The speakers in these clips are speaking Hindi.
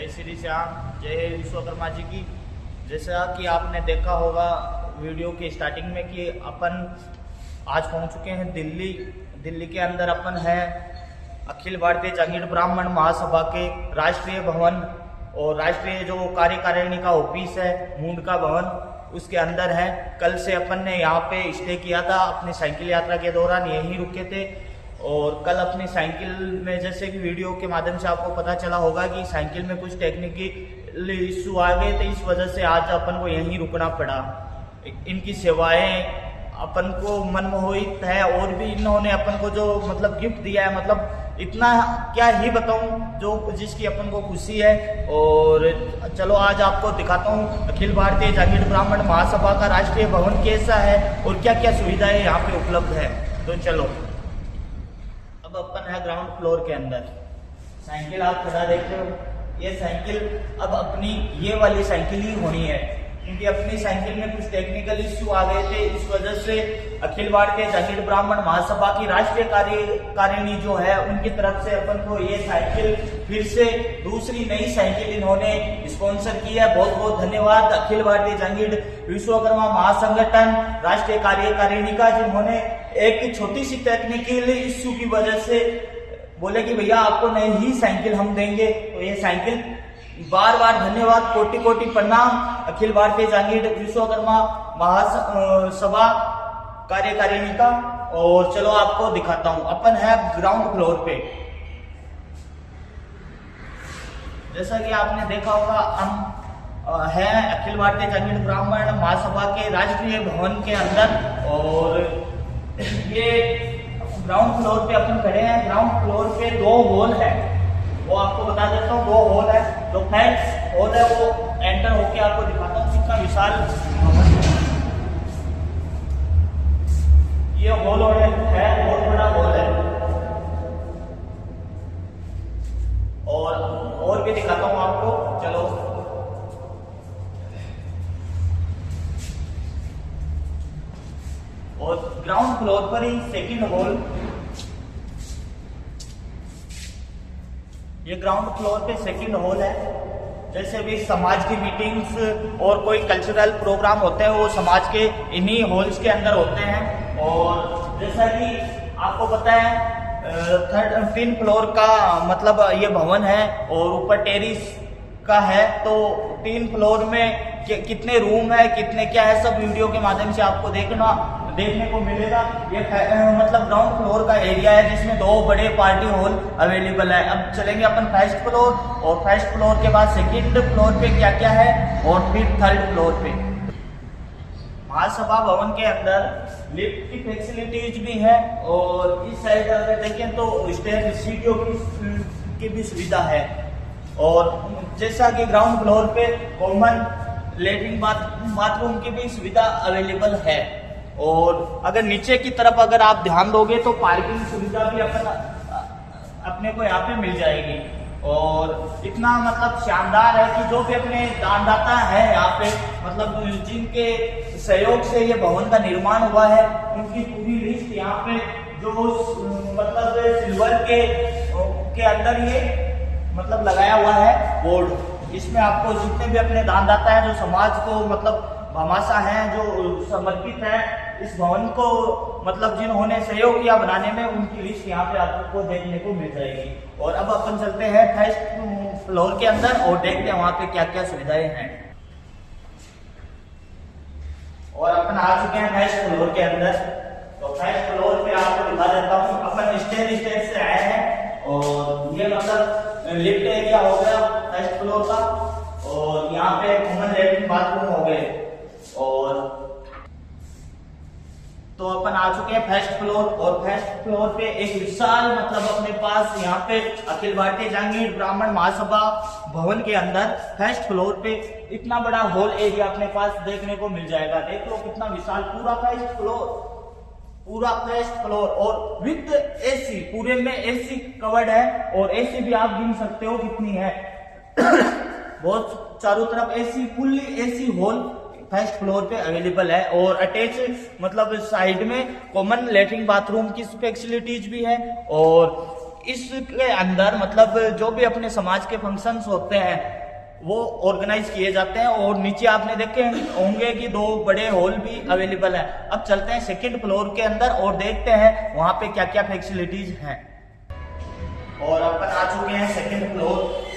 जय श्री श्याम, जय विश्वकर्मा जी की। जैसा कि आपने देखा होगा वीडियो के स्टार्टिंग में कि अपन आज पहुंच चुके हैं दिल्ली के अंदर अपन है अखिल भारतीय जंगीड़ ब्राह्मण महासभा के राष्ट्रीय भवन और राष्ट्रीय जो कार्यकारिणी का ऑफिस है मुंडका भवन, उसके अंदर है। कल से अपन ने यहाँ पे स्टे किया था, अपनी साइकिल यात्रा के दौरान यहीं रुके थे। और कल अपनी साइकिल में जैसे कि वीडियो के माध्यम से आपको पता चला होगा कि साइकिल में कुछ टेक्निकल इशू आ गए थे, इस वजह से आज अपन को यहीं रुकना पड़ा। इनकी सेवाएं अपन को मनमोहित है और भी इन्होंने अपन को जो मतलब गिफ्ट दिया है, मतलब इतना क्या ही बताऊं जो जिसकी अपन को खुशी है। और चलो आज आपको दिखाता हूं अखिल भारतीय जंगीड़ ब्राह्मण महासभा का राष्ट्रीय भवन कैसा है और क्या क्या सुविधाएं यहाँ पे उपलब्ध है। तो चलो अब अपन है ग्राउंड फ्लोर के अंदर। साइकिल आप खड़ा देख रहे हो, ये साइकिल अब अपनी ये वाली साइकिल ही होनी है, क्योंकि अपनी साइकिल में कुछ टेक्निकल इश्यू आ गए थे। इस वजह से अखिल भारतीय जंगीड़ ब्राह्मण महासभा की राष्ट्रीय कार्यकारिणी जो है उनकी तरफ से अपन को ये साइकिल फिर से दूसरी नई साइकिल इन्होंने स्पॉन्सर की है। बहुत बहुत धन्यवाद अखिल भारतीय जंगीड़ विश्वकर्मा महासंगठन राष्ट्रीय कार्यकारिणी का, जिन्होंने एक छोटी सी टेक्निकल इश्यू की वजह से बोले कि भैया आपको नई ही साइकिल हम देंगे। तो ये साइकिल बार बार धन्यवाद, कोटि कोटि प्रणाम अखिल भारतीय जंगीड़ विश्वकर्मा महासभा कार्यकारिणी का। और चलो आपको दिखाता हूं, अपन है ग्राउंड फ्लोर पे। जैसा कि आपने देखा होगा हम है अखिल भारतीय जंगीड़ ब्राह्मण महासभा के राष्ट्रीय भवन के अंदर। और ये ग्राउंड फ्लोर पे अपन खड़े हैं। ग्राउंड फ्लोर पे दो हॉल है, वो आपको बता देता हूँ। दो हॉल है, जो फर्स्ट हॉल है वो एंटर होके आपको दिखाता हूँ कितना विशाल ये हॉल है, बहुत बड़ा हॉल है। और भी दिखाता हूँ आपको, चलो। और ग्राउंड फ्लोर पर ही सेकंड हॉल, ये ग्राउंड फ्लोर पे सेकंड हॉल है। जैसे भी समाज की मीटिंग्स और कोई कल्चरल प्रोग्राम होते हैं वो समाज के इन्हीं हॉल्स के अंदर होते हैं। और जैसा कि आपको पता है तीन फ्लोर का मतलब ये भवन है और ऊपर टेरिस का है। तो तीन फ्लोर में कितने रूम है, कितने क्या है, सब वीडियो के माध्यम से आपको देखने को मिलेगा। ये मतलब ग्राउंड फ्लोर का एरिया है जिसमें दो बड़े पार्टी हॉल अवेलेबल है। अब चलेंगे अपन फर्स्ट फ्लोर, और फर्स्ट फ्लोर के बाद सेकंड फ्लोर पे क्या क्या है और फिर थर्ड फ्लोर पे। महासभा भवन के अंदर लिफ्ट की फैसिलिटीज भी है और इस साइड अगर देखें तो स्टेयर सीढ़ियों की भी सुविधा है। और जैसा कि ग्राउंड फ्लोर पे कॉमन लेटरिन बाथरूम की भी सुविधा अवेलेबल है। और अगर नीचे की तरफ अगर आप ध्यान दोगे तो पार्किंग सुविधा भी अपने को यहाँ पे मिल जाएगी। और इतना मतलब शानदार है कि जो भी अपने दानदाता है यहाँ पे, मतलब जिनके सहयोग से ये भवन का निर्माण हुआ है, उनकी पूरी लिस्ट यहाँ पे जो मतलब सिल्वर के अंदर ये मतलब लगाया हुआ है बोर्ड। इसमें आपको जितने भी अपने दानदाता है जो समाज को मतलब भामाशाह हैं, जो समर्पित है इस भवन को, मतलब जिन्होंने सहयोग किया बनाने में, उनकी लिस्ट यहाँ पे आपको देखने को मिल जाएगी। और अब अपन चलते हैं फर्स्ट फ्लोर के अंदर और देखते हैं वहाँ पे क्या क्या सुविधाएं हैं। और अपन आ चुके हैं फर्स्ट फ्लोर के अंदर। तो फर्स्ट फ्लोर पे आपको दिखा देता हूँ, अपन स्टेयर से आए हैं और ये मतलब लिफ्ट एरिया हो गया फर्स्ट फ्लोर का। और यहाँ पे कॉमन लेटरिन बाथरूम हो गए। और तो अपन आ चुके हैं फर्स्ट फ्लोर। और फर्स्ट फ्लोर पे एक विशाल मतलब अपने पास यहाँ पे अखिल भारतीय जंगीड़ ब्राह्मण महासभा भवन के अंदर फर्स्ट फ्लोर पे इतना बड़ा हॉल एरिया अपने पास देखने को मिल जाएगा। देख लो कितना विशाल पूरा फर्स्ट फ्लोर और विद एसी, पूरे में एसी कवर्ड है। और एसी भी आप गिन सकते हो कितनी है बहुत चारों तरफ AC, fully AC hall first floor पे अवेलेबल है। और अटैच मतलब साइड में कॉमन लेटरिन बाथरूम की फैसिलिटीज भी है। और इसके अंदर मतलब जो भी अपने समाज के फंक्शंस होते हैं वो ऑर्गेनाइज किए जाते हैं। और नीचे आपने देखे होंगे कि 2 बड़े हॉल भी अवेलेबल है। अब चलते हैं सेकंड फ्लोर के अंदर और देखते हैं वहां पे क्या क्या फैसिलिटीज हैं। और अपन आ चुके हैं सेकंड फ्लोर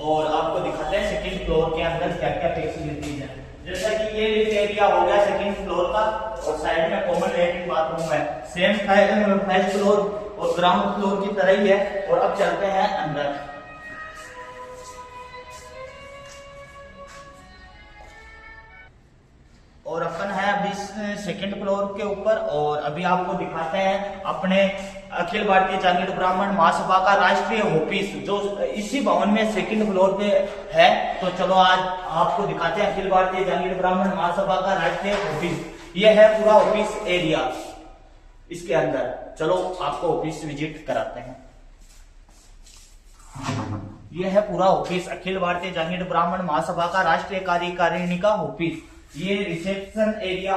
और आपको दिखाते हैं सेकंड फ्लोर के अंदर क्या क्या फैसिलिटीज है। जैसा कि ये एरिया हो गया सेकंड फ्लोर का और साइड में कॉमन लैट्रिन बाथरूम है। सेम फर्स्ट फ्लोर और ग्राउंड फ्लोर की तरह ही है। और अब चलते हैं अंदर। और अपन है अभी सेकंड फ्लोर के ऊपर और अभी आपको दिखाते हैं अपने अखिल भारतीय जांगीड़ ब्राह्मण महासभा का राष्ट्रीय ऑफिस जो इसी भवन में सेकंड फ्लोर पे है। तो चलो आज आपको दिखाते हैं अखिल भारतीय जांगीड़ ब्राह्मण महासभा का राष्ट्रीय ऑफिस। ये है पूरा ऑफिस एरिया इसके अंदर। चलो आपको ऑफिस विजिट कराते हैं। यह है पूरा ऑफिस अखिल भारतीय जांगीड़ ब्राह्मण महासभा का राष्ट्रीय कार्यकारिणी का ऑफिस। ये रिसेप्शन एरिया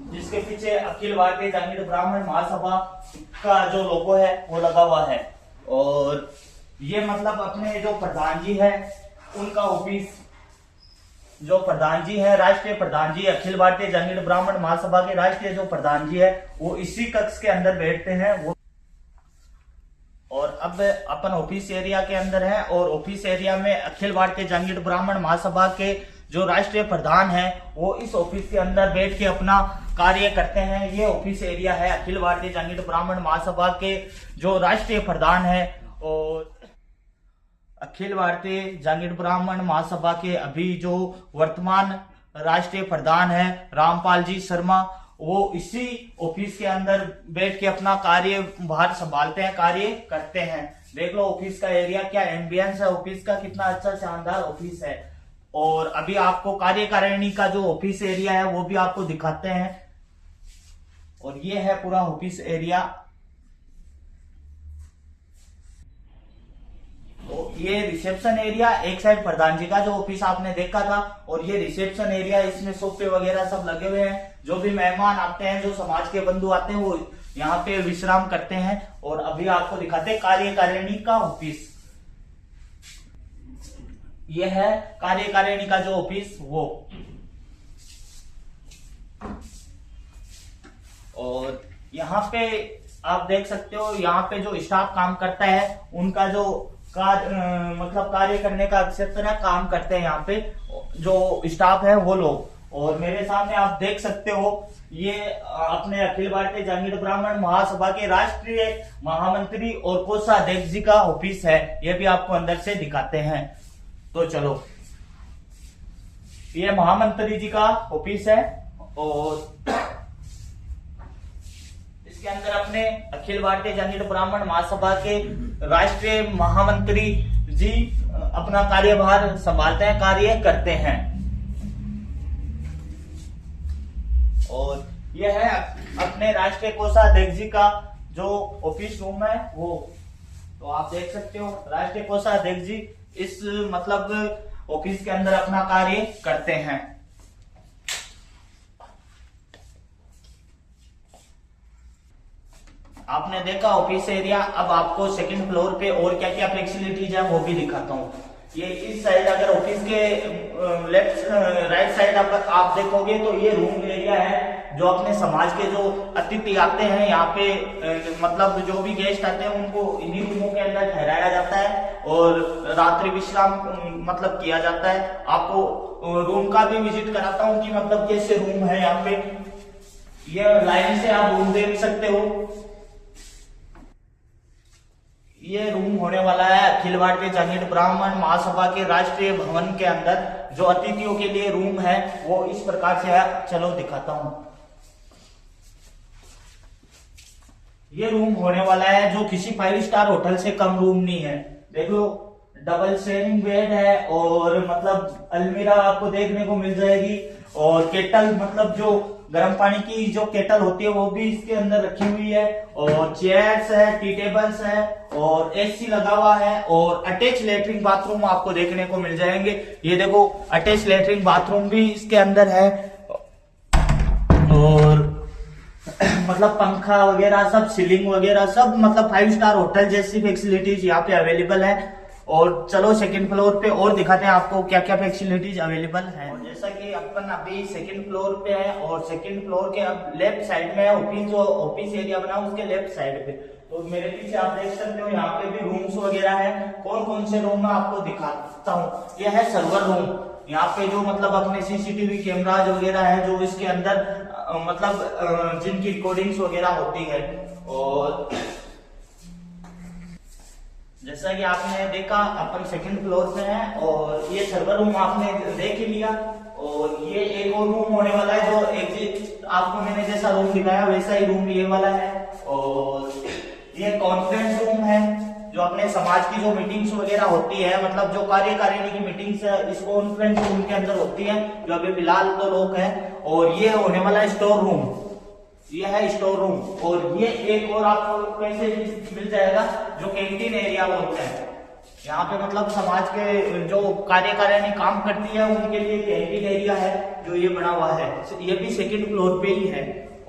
जिसके पीछे अखिल भारतीय जांगीड़ ब्राह्मण महासभा का जो लोगो है वो लगा हुआ है। और ये मतलब अपने जो प्रधान जी है उनका ऑफिस, जो प्रधान जी है राष्ट्रीय प्रधान जी अखिल भारतीय जांगीड़ ब्राह्मण महासभा के राष्ट्रीय जो प्रधान जी है वो इसी कक्ष के अंदर बैठते हैं वो। और अब अपन ऑफिस एरिया के अंदर है और ऑफिस एरिया में अखिल भारतीय जांगीड़ ब्राह्मण महासभा के जो राष्ट्रीय प्रधान है वो इस ऑफिस के अंदर बैठ के अपना कार्य करते हैं। ये ऑफिस एरिया है अखिल भारतीय जांगीड़ ब्राह्मण महासभा के जो राष्ट्रीय प्रधान है। और अखिल भारतीय जांगीड़ ब्राह्मण महासभा के अभी जो वर्तमान राष्ट्रीय प्रधान है रामपाल जी शर्मा, वो इसी ऑफिस के अंदर बैठ के अपना कार्यभार संभालते हैं, कार्य करते हैं। देख लो ऑफिस का एरिया, क्या एम्बियंस है ऑफिस का, कितना अच्छा शानदार ऑफिस है। और अभी आपको कार्यकारिणी का जो ऑफिस एरिया है वो भी आपको दिखाते हैं। और ये है पूरा ऑफिस एरिया। तो ये रिसेप्शन एरिया, एक साइड प्रधान जी का जो ऑफिस आपने देखा था और ये रिसेप्शन एरिया, इसमें सोफे वगैरह सब लगे हुए हैं। जो भी मेहमान आते हैं, जो समाज के बंधु आते हैं वो यहाँ पे विश्राम करते हैं। और अभी आपको दिखाते हैं कार्यकारिणी का ऑफिस। ये है कार्यकारिणी का जो ऑफिस वो। और यहाँ पे आप देख सकते हो, यहाँ पे जो स्टाफ काम करता है उनका जो मतलब कार्य करने का क्षेत्र है, काम करते हैं यहाँ पे जो स्टाफ है वो लोग। और मेरे सामने आप देख सकते हो ये अपने अखिल भारतीय जांगीड़ ब्राह्मण महासभा के राष्ट्रीय महामंत्री और कोषाध्यक्ष जी का ऑफिस है। ये भी आपको अंदर से दिखाते हैं। तो चलो, ये महामंत्री जी का ऑफिस है और इसके अंदर अपने अखिल भारतीय जांगीड़ ब्राह्मण महासभा के राष्ट्रीय महामंत्री जी अपना कार्यभार संभालते हैं, कार्य करते हैं। और यह है अपने राष्ट्रीय कोषाध्यक्ष जी का जो ऑफिस रूम है वो। तो आप देख सकते हो राष्ट्रीय कोषाध्यक्ष जी इस मतलब ऑफिस के अंदर अपना कार्य करते हैं। आपने देखा ऑफिस एरिया। अब आपको सेकंड फ्लोर पे और क्या क्या फैसिलिटीज है वो भी दिखाता हूँ। ये इस साइड अगर ऑफिस के लेफ्ट राइट साइड आप देखोगे तो ये रूम एरिया है जो अपने समाज के जो अतिथि आते हैं यहाँ पे मतलब जो भी गेस्ट आते हैं उनको इन्हीं रूमों के अंदर ठहराया जाता है और रात्रि विश्राम मतलब किया जाता है। आपको रूम का भी विजिट कराता हूँ कि मतलब कैसे रूम है यहाँ पे। ये लाइन से आप रूम देख सकते हो। ये रूम होने वाला है अखिल भारतीय जांगीड़ ब्राह्मण महासभा के राष्ट्रीय भवन के अंदर जो अतिथियों के लिए रूम है वो इस प्रकार से है। चलो दिखाता हूं। ये रूम होने वाला है जो किसी 5 स्टार होटल से कम रूम नहीं है। देख लो, डबल शेयरिंग बेड है और मतलब अलमीरा आपको देखने को मिल जाएगी। और केटल मतलब जो गर्म पानी की जो केटल होती है वो भी इसके अंदर रखी हुई है। और चेयर्स है, टी टेबल्स है और एसी लगा हुआ है। और अटैच लेटरिन बाथरूम आपको देखने को मिल जाएंगे। ये देखो अटैच लेटरिन बाथरूम भी इसके अंदर है। और मतलब पंखा वगैरह सब, सीलिंग वगैरह सब, मतलब 5 स्टार होटल जैसी फैसिलिटीज यहाँ पे अवेलेबल है। और चलो सेकंड फ्लोर पे और दिखाते हैं आपको क्या क्या फैसिलिटीज अवेलेबल है। और जैसा कि अपन अभी सेकंड फ्लोर पे है, और सेकंड फ्लोर के अब लेफ्ट साइड में ऑफिस, जो ऑफिस एरिया बना उसके लेफ्ट साइड पे, तो मेरे पीछे आप देख सकते हो यहाँ पे भी रूम्स वगैरह है। कौन कौन से रूम में आपको दिखाता हूँ। यह है सर्वर रूम। यहाँ पे जो मतलब अपने सीसीटीवी कैमराज वगैरह है जो इसके अंदर मतलब जिनकी रिकॉर्डिंग्स वगैरह होती है। और जैसा कि आपने देखा अपन सेकंड फ्लोर पे है, और ये सर्वर रूम आपने देख ही लिया। और ये एक और रूम होने वाला है जो एक आपको मैंने जैसा रूम दिखाया वैसा ही रूम ये वाला है। और ये कॉन्फ्रेंस रूम है, जो अपने समाज की जो मीटिंग्स वगैरह होती है, मतलब जो कार्यकारिणी की मीटिंग्स है इस कॉन्फ्रेंस रूम के अंदर होती है, जो अभी फिलहाल तो लोग हैं। और ये होने वाला है स्टोर रूम, ये है स्टोर रूम। और ये एक और आपको कैसे मिल जाएगा जो कैंटीन एरिया बोलते हैं। यहाँ पे मतलब समाज के जो कार्यकारिणी काम करती है उनके लिए कैंटीन एरिया है जो ये बना हुआ है। ये भी सेकंड फ्लोर पे ही है।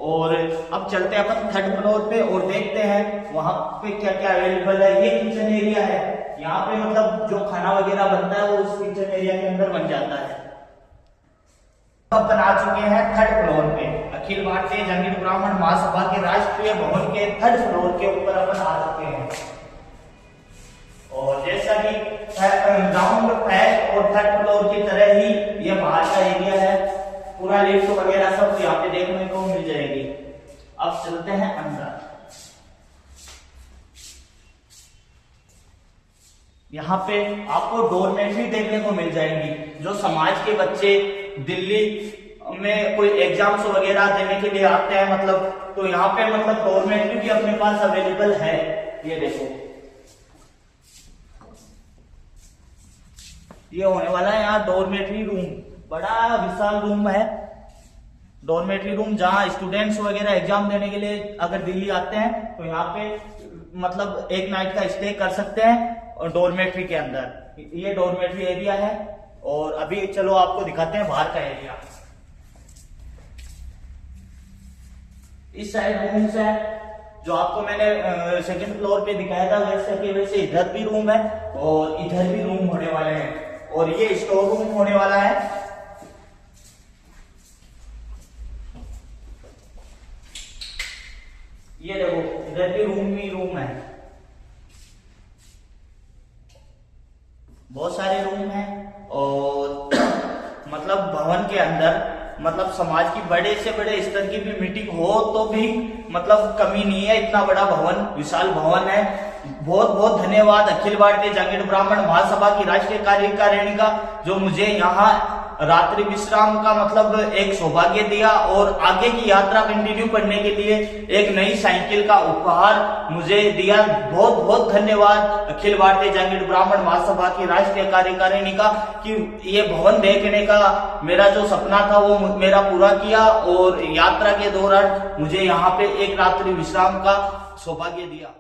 और अब चलते हैं अपन थर्ड फ्लोर पे और देखते हैं वहां पे क्या क्या अवेलेबल है। ये किचन एरिया है, यहाँ पे मतलब जो खाना वगैरह बनता है वो उस किचन एरिया के अंदर बन जाता है। अपन आ चुके हैं थर्ड फ्लोर पे, अखिल भारतीय जंगीर ब्राह्मण महासभा के राष्ट्रीय भवन के थर्ड फ्लोर के ऊपर अपन आ चुके हैं। और जैसा कि ग्राउंड फर्स्ट और थर्ड फ्लोर की तरह ही ये बाहर का एरिया है, पूरा लिफ्ट वगैरह सब यहाँ पे देखने को मिल जाएगी। अब चलते हैं अंदर। यहाँ पे आपको डोरमेट्री देखने को मिल जाएंगी, जो समाज के बच्चे दिल्ली में कोई एग्जाम्स वगैरह देने के लिए आते हैं, मतलब तो यहाँ पे मतलब डोरमेट्री भी अपने पास अवेलेबल है। ये देखो, ये होने वाला है यहाँ डोरमेट्री रूम। बड़ा विशाल रूम है डोरमेट्री रूम, जहाँ स्टूडेंट्स वगैरह एग्जाम देने के लिए अगर दिल्ली आते हैं तो यहाँ पे मतलब एक नाइट का स्टे कर सकते हैं डोरमेट्री के अंदर। ये डोरमेट्री एरिया है। और अभी चलो आपको दिखाते हैं बाहर का एरिया। इस साइड रूम्स है जो आपको मैंने सेकंड फ्लोर पे दिखाया था, वैसे कि वैसे इधर भी रूम है और इधर भी रूम होने वाले हैं। और ये स्टोर रूम होने वाला है। ये देखो, इधर भी रूम ही रूम है, बहुत सारे रूम हैं। और मतलब भवन के अंदर मतलब समाज की बड़े से बड़े स्तर की भी मीटिंग हो तो भी मतलब कमी नहीं है, इतना बड़ा भवन, विशाल भवन है। बहुत बहुत धन्यवाद अखिल भारतीय जंगीर ब्राह्मण महासभा की राष्ट्रीय कार्यकारिणी का, जो मुझे यहाँ रात्रि विश्राम का मतलब एक सौभाग्य दिया और आगे की यात्रा कंटिन्यू करने के लिए एक नई साइकिल का उपहार मुझे दिया। बहुत बहुत धन्यवाद अखिल भारतीय जंगीर ब्राह्मण महासभा की राष्ट्रीय कार्यकारिणी का, कि ये भवन देखने का मेरा जो सपना था वो मेरा पूरा किया और यात्रा के दौरान मुझे यहाँ पे एक रात्रि विश्राम का सौभाग्य दिया।